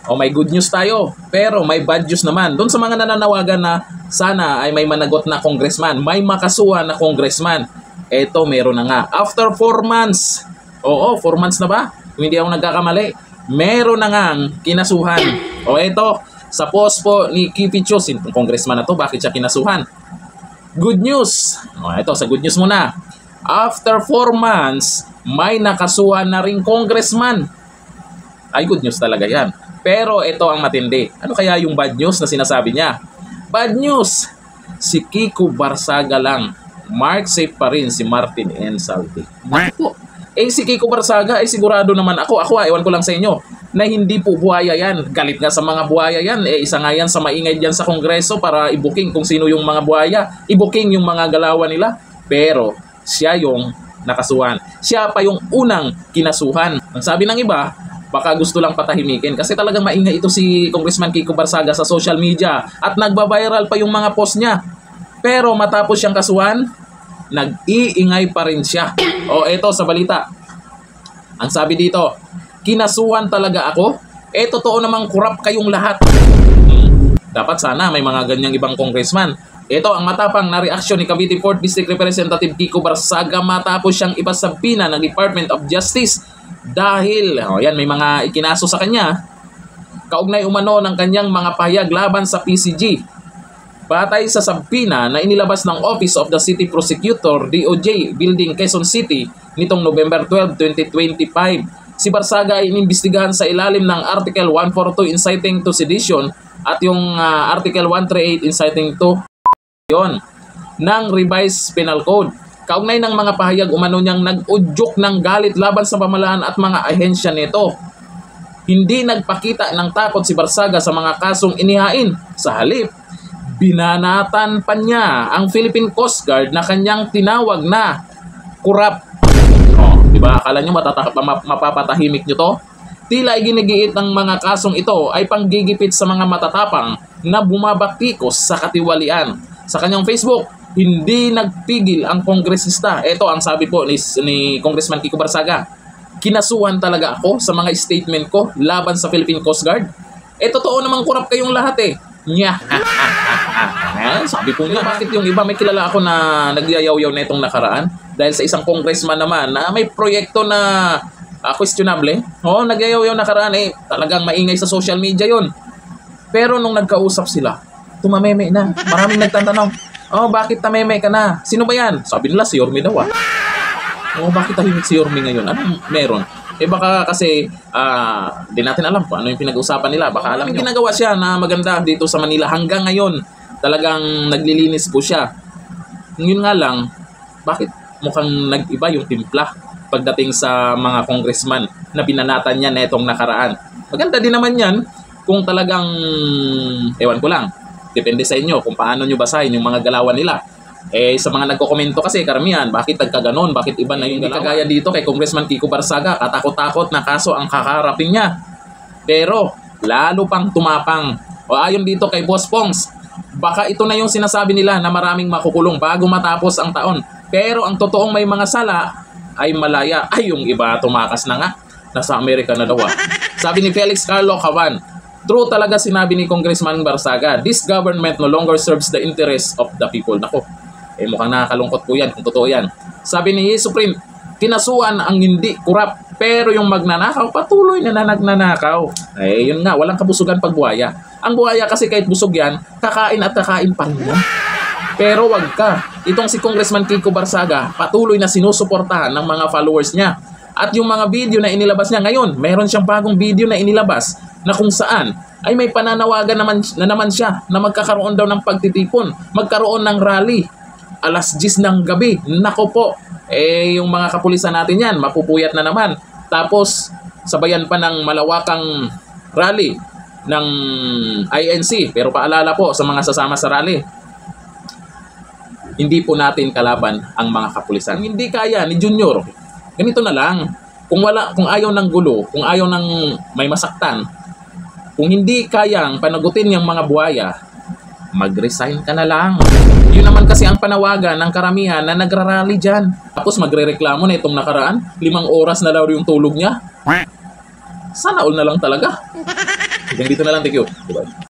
O may good news tayo, pero may bad news naman. Doon sa mga nananawagan na sana ay may managot na congressman, may makasuhan na congressman. Eto, meron na nga. After 4 months, 4 months na ba? Kung hindi ako nagkakamali, meron na nga kinasuhan. O eto, sa post po ni Kipichos, yung congressman na to, bakit siya kinasuhan? Good news. O eto, sa good news muna. After 4 months, may nakasuhan na ring congressman. Ay, good news talaga yan. Pero ito ang matindi. Ano kaya yung bad news na sinasabi niya? Bad news! Si Kiko Barsaga lang. Mark safe pa rin si Martin N. Saldi. Bakit po? Si Kiko Barsaga, sigurado naman ako, ewan ko lang sa inyo, na hindi po buhaya yan. Galit nga sa mga buhaya yan. Isa nga yan sa maingay dyan sa Kongreso para i-booking kung sino yung mga buhaya. I-booking yung mga galawan nila. Pero siya yung nakasuhan. Siya pa yung unang kinasuhan. Ang sabi ng iba, baka gusto lang patahimikin kasi talagang maingay ito si Congressman Kiko Barsaga sa social media at nagba-viral pa yung mga post niya. Pero matapos siyang kasuhan, nag-iingay pa rin siya. O eto sa balita. Ang sabi dito, kinasuhan talaga ako? Totoo namang kurap kayong lahat. Dapat sana may mga ganyang ibang congressman. Ito ang matapang na reaksyon ni Cavite 4th District Representative Kiko Barsaga matapos siyang ipasabina ng Department of Justice dahil, yan, may mga ikinaso sa kanya kaugnay umano ng kanyang mga pahayag laban sa PCG. Batay sa sabina na inilabas ng Office of the City Prosecutor, DOJ, Building, Quezon City nitong November 12, 2025. Si Barsaga ay inimbestigahan sa ilalim ng Article 142 inciting to sedition at yung Article 138 inciting to ng Revised Penal Code. Kaugnay ng mga pahayag umano niyang nag-udyok ng galit laban sa pamahalaan at mga ahensya nito. Hindi nagpakita ng takot si Barsaga sa mga kasong inihain. Sa halip, binanatan pa niya ang Philippine Coast Guard na kanyang tinawag na kurap. Diba? Akala niyo mapapatahimik niyo to? Tila iginigiit ng mga kasong ito ay panggigipit sa mga matatapang na bumabaktikos sa katiwalian. Sa kanyang Facebook, hindi nagpigil ang kongresista. Ito ang sabi po ni Congressman Kiko Barsaga. Kinasuhan talaga ako sa mga statement ko laban sa Philippine Coast Guard. Totoo namang kurap kayong lahat Nya. Sabi po niya, bakit yung iba may kilala ako na nagyayaw-yaw na itong nakaraan? Dahil sa isang congressman naman na may proyekto na questionable. Nagyayaw-yaw nakaraan talagang maingay sa social media yon. Pero nung nagkausap sila, tumameme na. Maraming nagtatanong, bakit tameme ka na? Sino ba yan? Sabi nila, si Yorme daw bakit tahimik si Yorme ngayon? Anong meron? Baka kasi, di natin alam kung ano yung pinag-usapan nila. Baka alam ginagawa siya na maganda dito sa Manila. Hanggang ngayon, talagang naglilinis po siya. Yun nga lang, bakit mukhang nag-iba yung timpla pagdating sa mga congressman na binanatan niya na itong nakaraan? Maganda din naman yan kung talagang, ewan ko lang, depende sa inyo kung paano nyo basahin yung mga galawan nila. Sa mga nagko-komento kasi karamihan, bakit nagkaganon? Bakit iba na yung galawan? Kagaya dito kay Congressman Kiko Barsaga, katakot-takot na kaso ang kakaharapin niya. Pero, lalo pang tumapang. Ayon dito kay Boss Pongs, baka ito na yung sinasabi nila na maraming makukulong bago matapos ang taon. Pero ang totoong may mga sala ay malaya. Ay, yung iba tumakas na nga. Nasa Amerika na daw. Sabi ni Felix Carlo Cavan, true talaga sinabi ni Congressman Barsaga, this government no longer serves the interests of the people. Nako, mukhang nakakalungkot po yan kung totoo yan. Sabi ni Supreme, kinasuhan ang hindi kurap, pero yung magnanakaw, patuloy na nagnanakaw. Yun nga, walang kabusugan pag buhaya. Ang buhaya kasi kahit busog yan, kakain at kakain pa rin yan. Pero wag ka. Itong si Congressman Kiko Barsaga, patuloy na sinusuportahan ng mga followers niya. At yung mga video na inilabas niya ngayon, meron siyang bagong video na inilabas na kung saan ay may pananawagan naman siya na magkakaroon daw ng pagtitipon, magkaroon ng rally alas 10 ng gabi. Nako po, yung mga kapulisan natin yan, mapupuyat na naman. Tapos, sabayan pa ng malawakang rally ng INC. Pero paalala po sa mga sasama sa rally, hindi po natin kalaban ang mga kapulisan. Hindi kaya ni Junior, ganito na lang. Kung ayaw ng gulo, kung ayaw ng may masaktan, kung hindi kayang panagutin yung mga buhaya, mag-resign ka na lang. Yun naman kasi ang panawagan ng karamihan na nagrarally dyan. Tapos magre-reklamo na itong nakaraan, 5 oras na daw yung tulog niya. Sana all na lang talaga. Hanggang dito na lang. Thank you. Bye-bye.